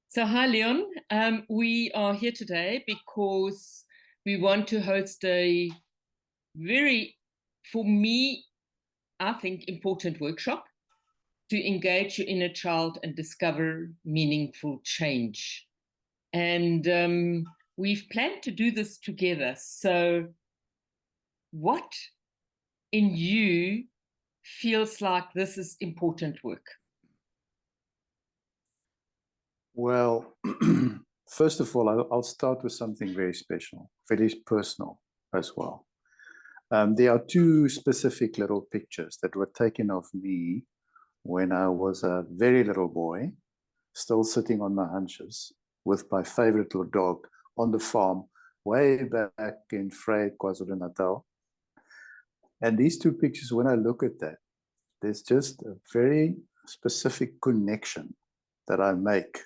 So, hi, Leon. We are here today because we want to host a very, for me, I think, important workshop to engage your inner child and discover meaningful change. And we've planned to do this together. So, what in you feels like this is important work? Well, first of all, I'll start with something very special, very personal as well. There are two specific little pictures that were taken of me when I was a very little boy, still sitting on my hunches with my favorite little dog on the farm way back in Vryheid, KwaZulu-Natal. And these two pictures, when I look at that, there's just a very specific connection that I make,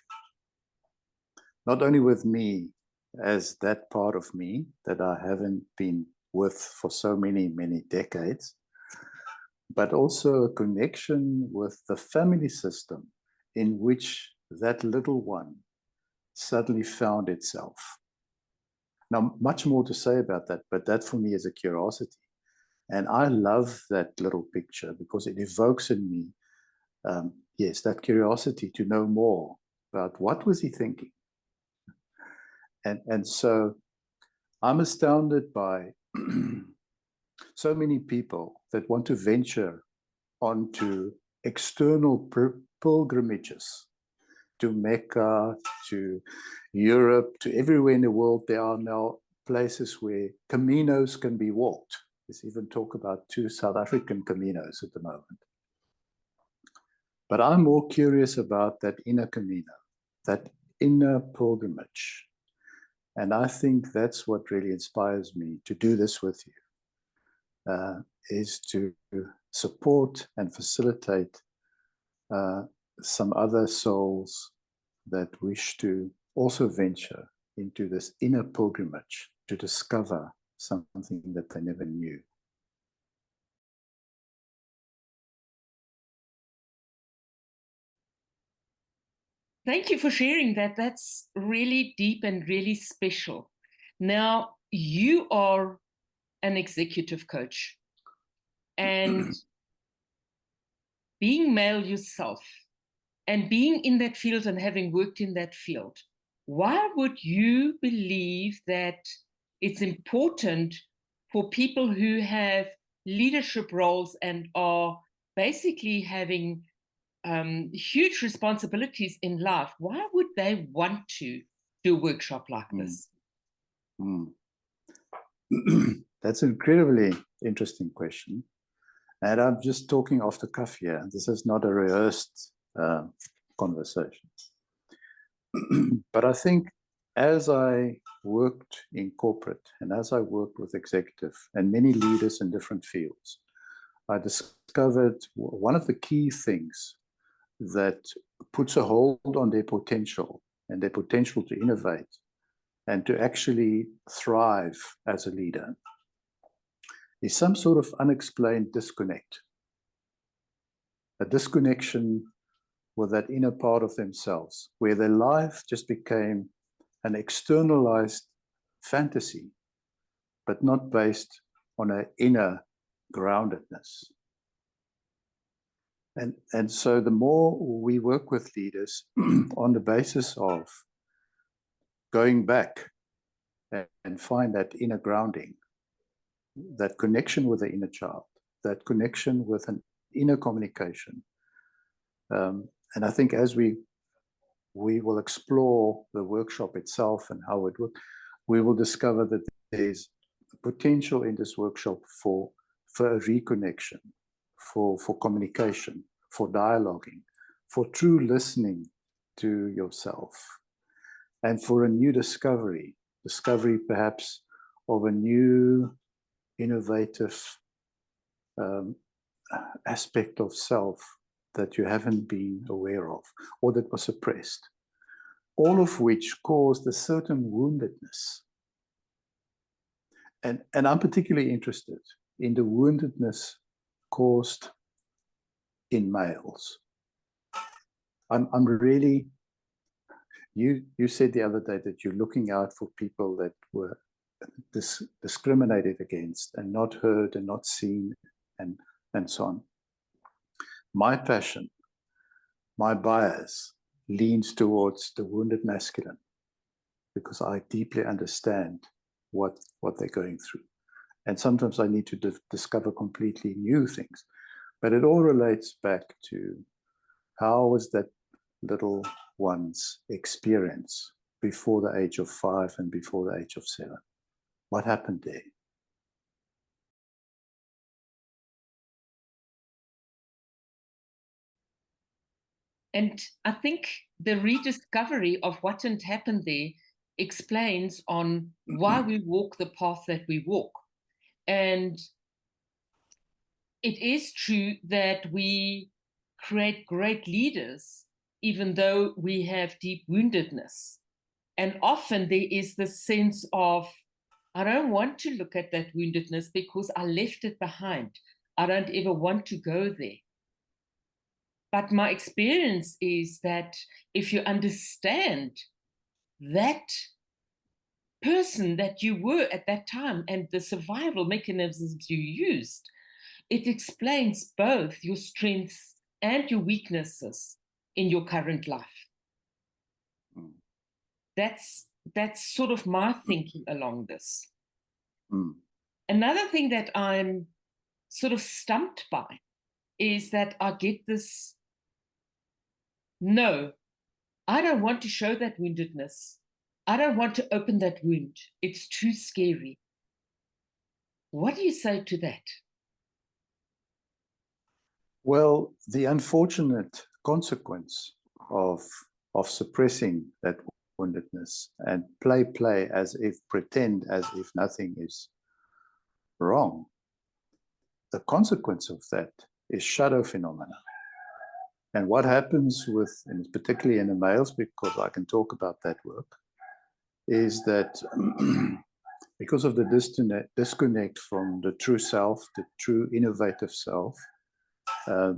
not only with me as that part of me that I haven't been with for so many, many decades, but also a connection with the family system in which that little one suddenly found itself. Now, much more to say about that, but that for me is a curiosity. And I love that little picture because it evokes in me, yes, that curiosity to know more about what was he thinking. And so I'm astounded by so many people that want to venture onto external pilgrimages to Mecca, to Europe, to everywhere in the world. There are now places where caminos can be walked. There's even talk about 2 South African caminos at the moment. But I'm more curious about that inner camino, that inner pilgrimage. And I think that's what really inspires me to do this with you, is to support and facilitate some other souls that wish to also venture into this inner pilgrimage to discover something that they never knew. Thank you for sharing that. That's really deep and really special. Now, you are an executive coach, and being male yourself and being in that field and having worked in that field, why would you believe that it's important for people who have leadership roles and are basically having huge responsibilities in life? Why would they want to do a workshop like this? That's an incredibly interesting question. And I'm just talking off the cuff here. This is not a rehearsed conversation. But I think as I worked in corporate and as I worked with executive and many leaders in different fields, I discovered one of the key things that puts a hold on their potential and their potential to innovate and to actually thrive as a leader is some sort of unexplained disconnect, a disconnection with that inner part of themselves, where their life just became an externalized fantasy, but not based on an inner groundedness. And so the more we work with leaders on the basis of going back and find that inner grounding, that connection with the inner child, that connection with an inner communication. And I think as we will explore the workshop itself and how it works, we will discover that there's potential in this workshop for a reconnection, for communication, for dialoguing, for true listening to yourself, and for a new discovery perhaps of a new innovative aspect of self that you haven't been aware of or that was suppressed, all of which caused a certain woundedness. And I'm particularly interested in the woundedness caused in males. I'm really, you said the other day that you're looking out for people that were discriminated against and not heard and not seen and so on. My passion, my bias leans towards the wounded masculine because I deeply understand what they're going through. And sometimes I need to discover completely new things. But it all relates back to how was that little one's experience before the age of 5 and before the age of 7? What happened there? And I think the rediscovery of what had happened there explains on why we walk the path that we walk. And it is true that we create great leaders, even though we have deep woundedness. And often there is this sense of, I don't want to look at that woundedness because I left it behind. I don't ever want to go there. But my experience is that if you understand that person that you were at that time and the survival mechanisms you used, it explains both your strengths and your weaknesses in your current life. Mm. That's sort of my thinking along this. Mm. Another thing that I'm sort of stumped by is that I get this, no, I don't want to show that woundedness. I don't want to open that wound. It's too scary. What do you say to that? Well, the unfortunate consequence of suppressing that woundedness and play as if, pretend as if nothing is wrong, the consequence of that is shadow phenomena. And what happens with, and particularly in the males, because I can talk about that work, is that because of the disconnect from the true self, the true innovative self,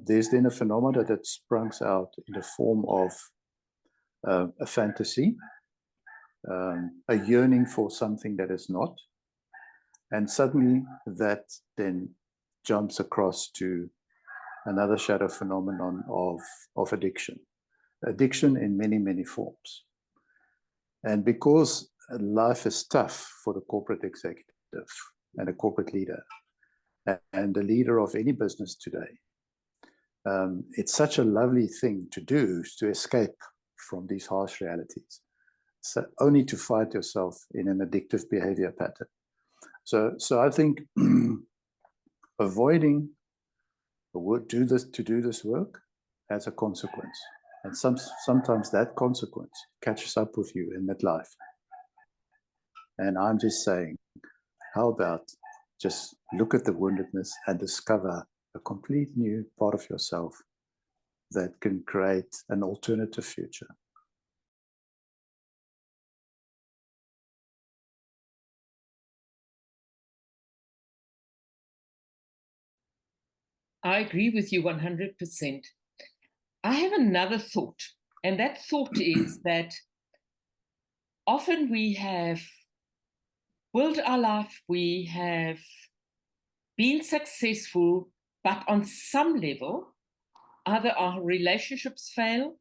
there's then a phenomena that springs out in the form of a fantasy, a yearning for something that is not. And suddenly that then jumps across to another shadow phenomenon of addiction. Addiction in many, many forms. And because life is tough for the corporate executive and a corporate leader and the leader of any business today, it's such a lovely thing to do, to escape from these harsh realities. So only to find yourself in an addictive behavior pattern. So I think avoiding to do this work has a consequence. And sometimes that consequence catches up with you in midlife. And I'm just saying, how about just look at the woundedness and discover a complete new part of yourself that can create an alternative future. I agree with you 100%. I have another thought, and that thought is that often we have built our life, we have been successful, but on some level, either our relationships fail,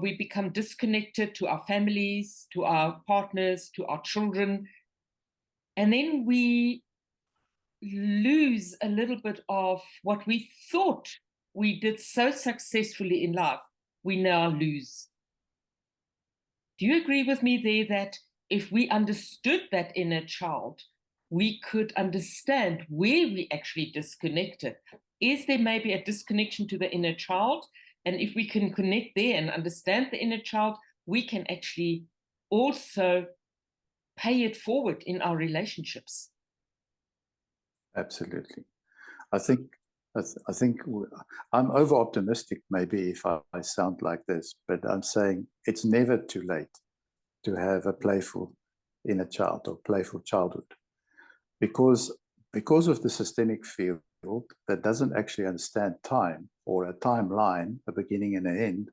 we become disconnected to our families, to our partners, to our children, and then we lose a little bit of what we thought we did so successfully in life, we now lose. Do you agree with me there that if we understood that inner child, we could understand where we actually disconnected? Is there maybe a disconnection to the inner child? And if we can connect there and understand the inner child, we can actually also pay it forward in our relationships. Absolutely. I think I'm over optimistic maybe if I sound like this, but I'm saying it's never too late to have a playful inner child or playful childhood, because of the systemic field that doesn't actually understand time or a timeline, a beginning and an end.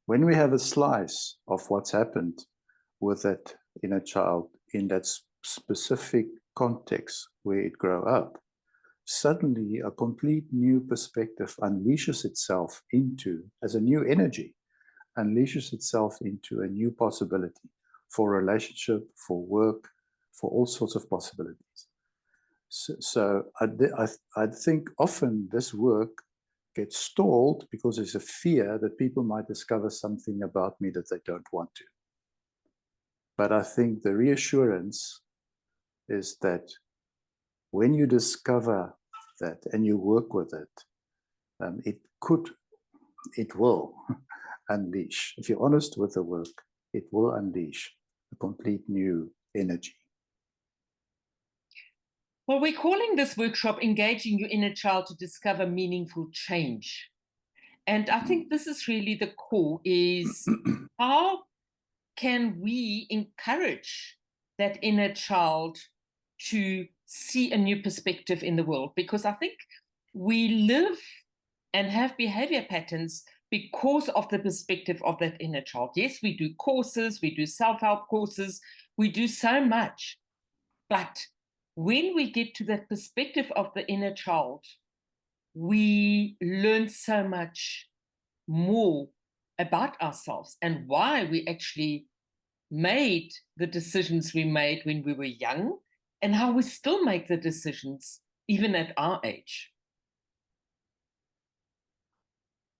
when we have a slice of what's happened with that inner child in that specific context where it grew up, suddenly a complete new perspective unleashes itself into, as a new energy, unleashes itself into a new possibility for relationship, for work, for all sorts of possibilities. So I think often this work gets stalled because there's a fear that people might discover something about me that they don't want to. But I think the reassurance is that when you discover that and you work with it, it will unleash. If you're honest with the work, it will unleash a complete new energy. Well, we're calling this workshop Engaging Your Inner Child to Discover Meaningful Change. And I think this is really the core, is how can we encourage that inner child to see a new perspective in the world? Because I think we live and have behavior patterns because of the perspective of that inner child. Yes, we do courses, we do self-help courses, we do so much. But when we get to that perspective of the inner child, we learn so much more about ourselves and why we actually made the decisions we made when we were young, and how we still make the decisions even at our age.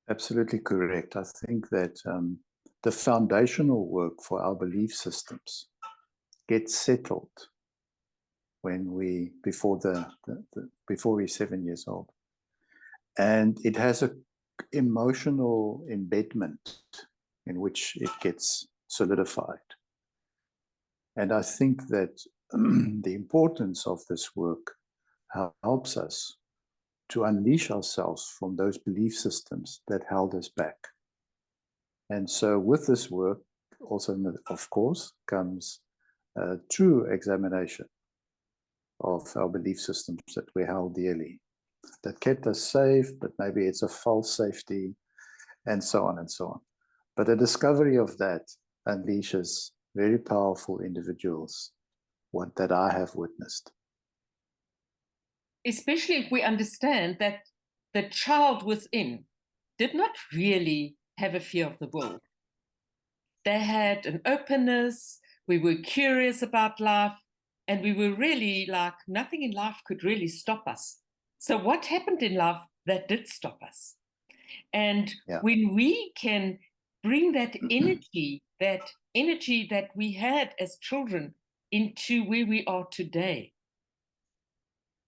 Absolutely correct. I think that the foundational work for our belief systems gets settled when before we're 7 years old, and it has a emotional embedment in which it gets solidified. And I think that the importance of this work helps us to unleash ourselves from those belief systems that held us back. And so with this work also, of course, comes a true examination of our belief systems that we held dearly, that kept us safe, but maybe it's a false safety, and so on and so on. But the discovery of that unleashes very powerful individuals, that I have witnessed. Especially if we understand that the child within did not really have a fear of the world. They had an openness, we were curious about life, and we were really like, nothing in life could really stop us. So what happened in life that did stop us? And when we can bring that energy that we had as children into where we are today,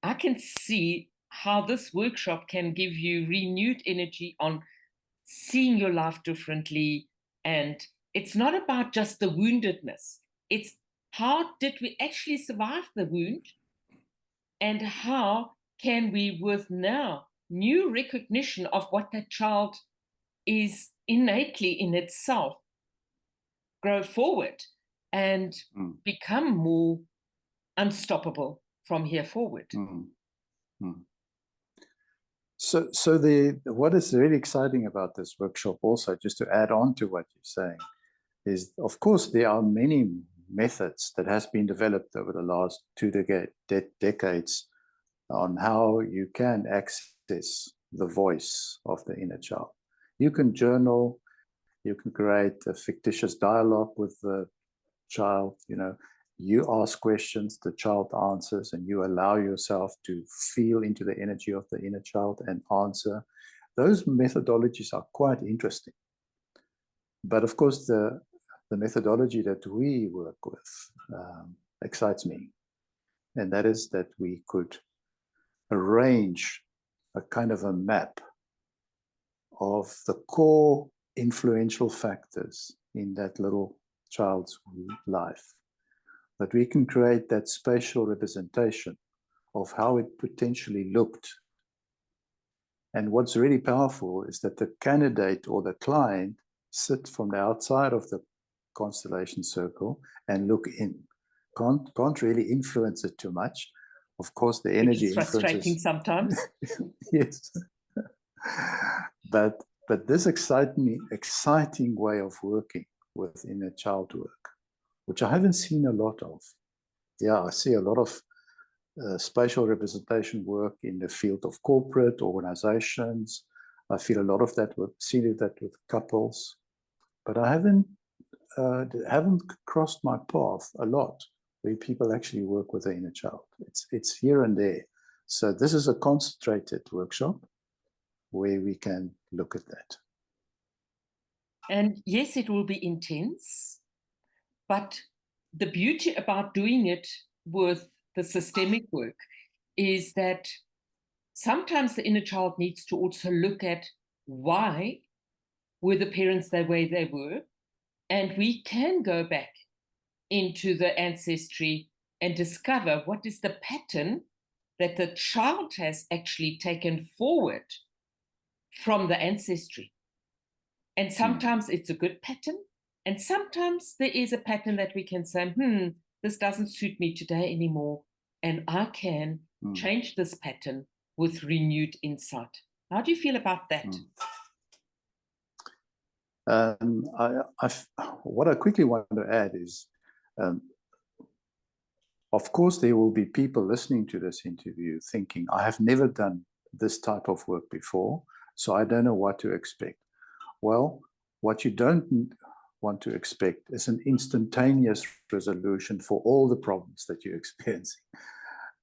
I can see how this workshop can give you renewed energy on seeing your life differently. And it's not about just the woundedness. It's how did we actually survive the wound? And how can we, with now new recognition of what that child is innately in itself, grow forward and become more unstoppable from here forward? So what is really exciting about this workshop also, just to add on to what you're saying, is of course there are many methods that has been developed over the last 2 decades on how you can access the voice of the inner child. You can journal, you can create a fictitious dialogue with the child, you ask questions, the child answers, and you allow yourself to feel into the energy of the inner child and answer. Those methodologies are quite interesting. But of course, the methodology that we work with excites me. And that is that we could arrange a kind of a map of the core influential factors in that little child's life. That we can create that spatial representation of how it potentially looked. And what's really powerful is that the candidate or the client sit from the outside of the constellation circle and look in. Can't really influence it too much. Of course, the energy influences. Frustrating sometimes. Yes. But But this exciting way of working with inner child work, which I haven't seen a lot of. Yeah, I see a lot of spatial representation work in the field of corporate organizations. I feel a lot of that seen that with couples, but I haven't crossed my path a lot where people actually work with the inner child. It's here and there. So this is a concentrated workshop where we can look at that. And yes, it will be intense, but the beauty about doing it with the systemic work is that sometimes the inner child needs to also look at why were the parents the way they were, and we can go back into the ancestry and discover what is the pattern that the child has actually taken forward from the ancestry. And sometimes it's a good pattern, and sometimes there is a pattern that we can say, this doesn't suit me today anymore, and I can change this pattern with renewed insight. How do you feel about that? What I quickly want to add is, of course, there will be people listening to this interview thinking, I have never done this type of work before, so I don't know what to expect. Well, what you don't want to expect is an instantaneous resolution for all the problems that you're experiencing.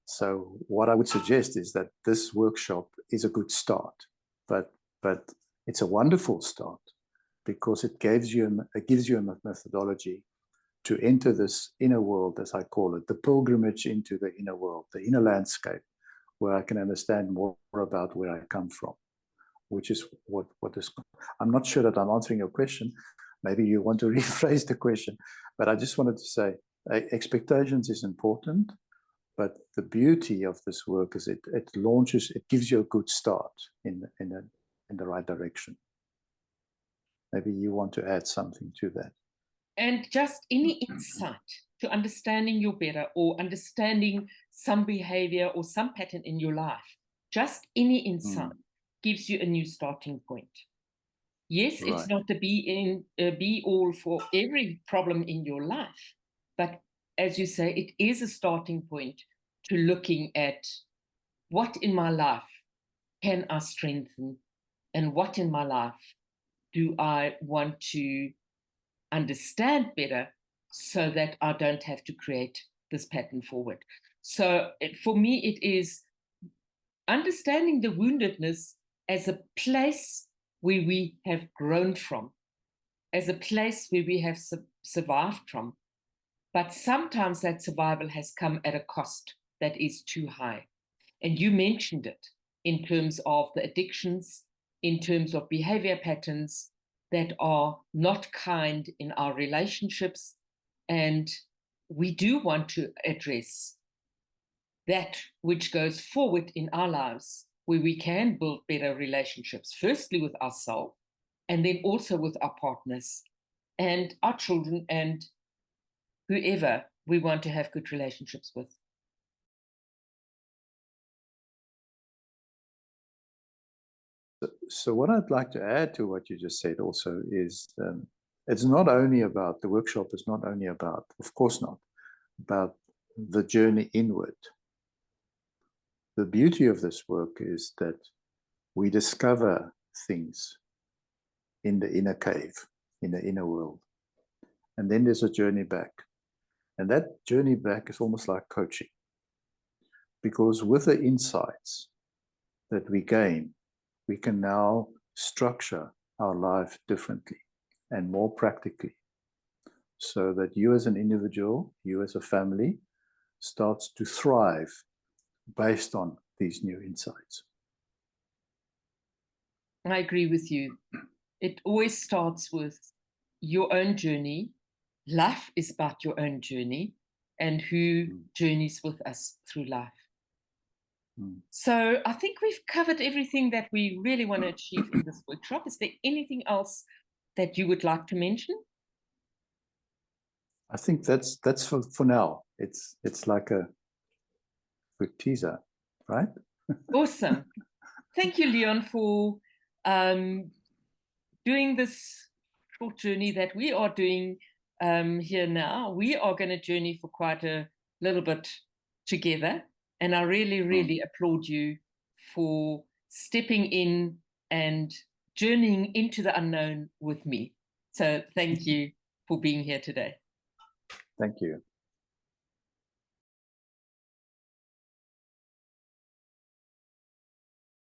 So what I would suggest is that this workshop is a good start, but it's a wonderful start because it gives you a methodology to enter this inner world, as I call it, the pilgrimage into the inner world, the inner landscape, where I can understand more about where I come from, which is what is. I'm not sure that I'm answering your question. Maybe you want to rephrase the question, but I just wanted to say expectations is important, but the beauty of this work is it gives you a good start in the right direction. Maybe you want to add something to that. And just any insight to understanding you better, or understanding some behavior or some pattern in your life, just any insight gives you a new starting point. Yes, right. It's not the be all for every problem in your life, but as you say, it is a starting point to looking at what in my life can I strengthen, and what in my life do I want to understand better so that I don't have to create this pattern forward. So for me, it is understanding the woundedness as a place where we have grown from, as a place where we have survived from. But sometimes that survival has come at a cost that is too high. And you mentioned it in terms of the addictions, in terms of behavior patterns that are not kind in our relationships. And we do want to address that which goes forward in our lives, where we can build better relationships, firstly with ourselves, and then also with our partners and our children and whoever we want to have good relationships with. So what I'd like to add to what you just said also is it's not only about, the workshop is not only about, of course not, about the journey inward. The beauty of this work is that we discover things in the inner cave, in the inner world. And then there's a journey back. And that journey back is almost like coaching. Because with the insights that we gain, we can now structure our life differently and more practically, so that you as an individual, you as a family, starts to thrive based on these new insights. I agree with you. It always starts with your own journey. Life is about your own journey and who journeys with us through life. So I think we've covered everything that we really want to achieve in this workshop. Is there anything else that you would like to mention? I think that's for now. It's like a quick teaser, right? Awesome. Thank you, Leon, for doing this short journey that we are doing here now. We are going to journey for quite a little bit together. And I really, really applaud you for stepping in and journeying into the unknown with me. So thank you for being here today. Thank you.